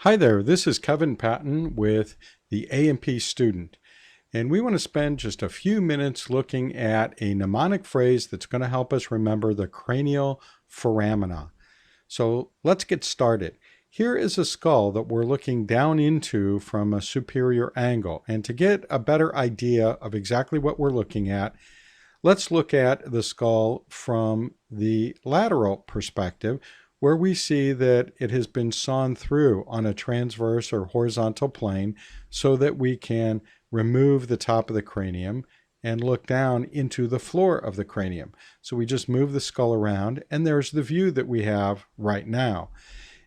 Hi there, this is Kevin Patton with the A&P Student, and we want to spend just a few minutes looking at a mnemonic phrase that's going to help us remember the cranial foramina. So let's get started. Here is a skull that we're looking down into from a superior angle, and to get a better idea of exactly what we're looking at, let's look at the skull from the lateral perspective, where we see that it has been sawn through on a transverse or horizontal plane so that we can remove the top of the cranium and look down into the floor of the cranium. So we just move the skull around, and there's the view that we have right now.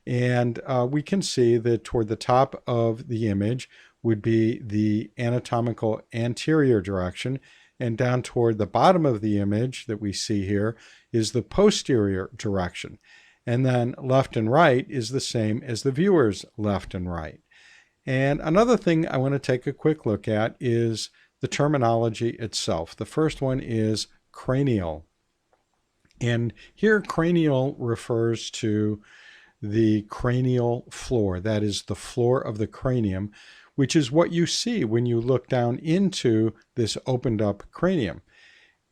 And we can see that toward the top of the image would be the anatomical anterior direction, and down toward the bottom of the image that we see here is the posterior direction. And then left and right is the same as the viewer's left and right. And another thing I want to take a quick look at is the terminology itself. The first one is cranial. And here cranial refers to the cranial floor, that is the floor of the cranium, which is what you see when you look down into this opened up cranium.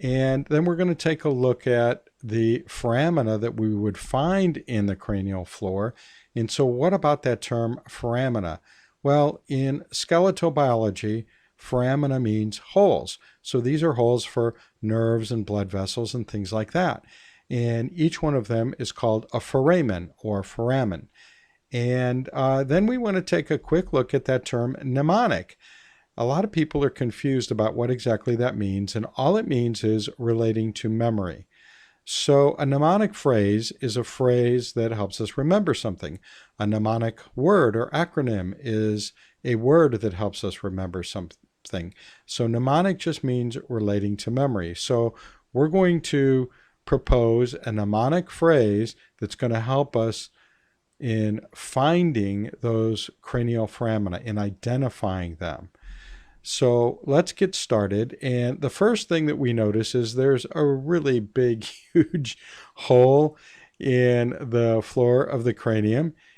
And then we're going to take a look at the foramina that we would find in the cranial floor. And so what about that term foramina? Well, in skeletal biology, foramina means holes. So these are holes for nerves and blood vessels and things like that. And each one of them is called a foramen or foramen. And then we want to take a quick look at that term mnemonic. A lot of people are confused about what exactly that means, and all it means is relating to memory. So a mnemonic phrase is a phrase that helps us remember something. A mnemonic word or acronym is a word that helps us remember something. So mnemonic just means relating to memory. So we're going to propose a mnemonic phrase that's going to help us in finding those cranial foramina, in identifying them. So let's get started. And the first thing that we notice is there's a really big, huge hole in the floor of the cranium.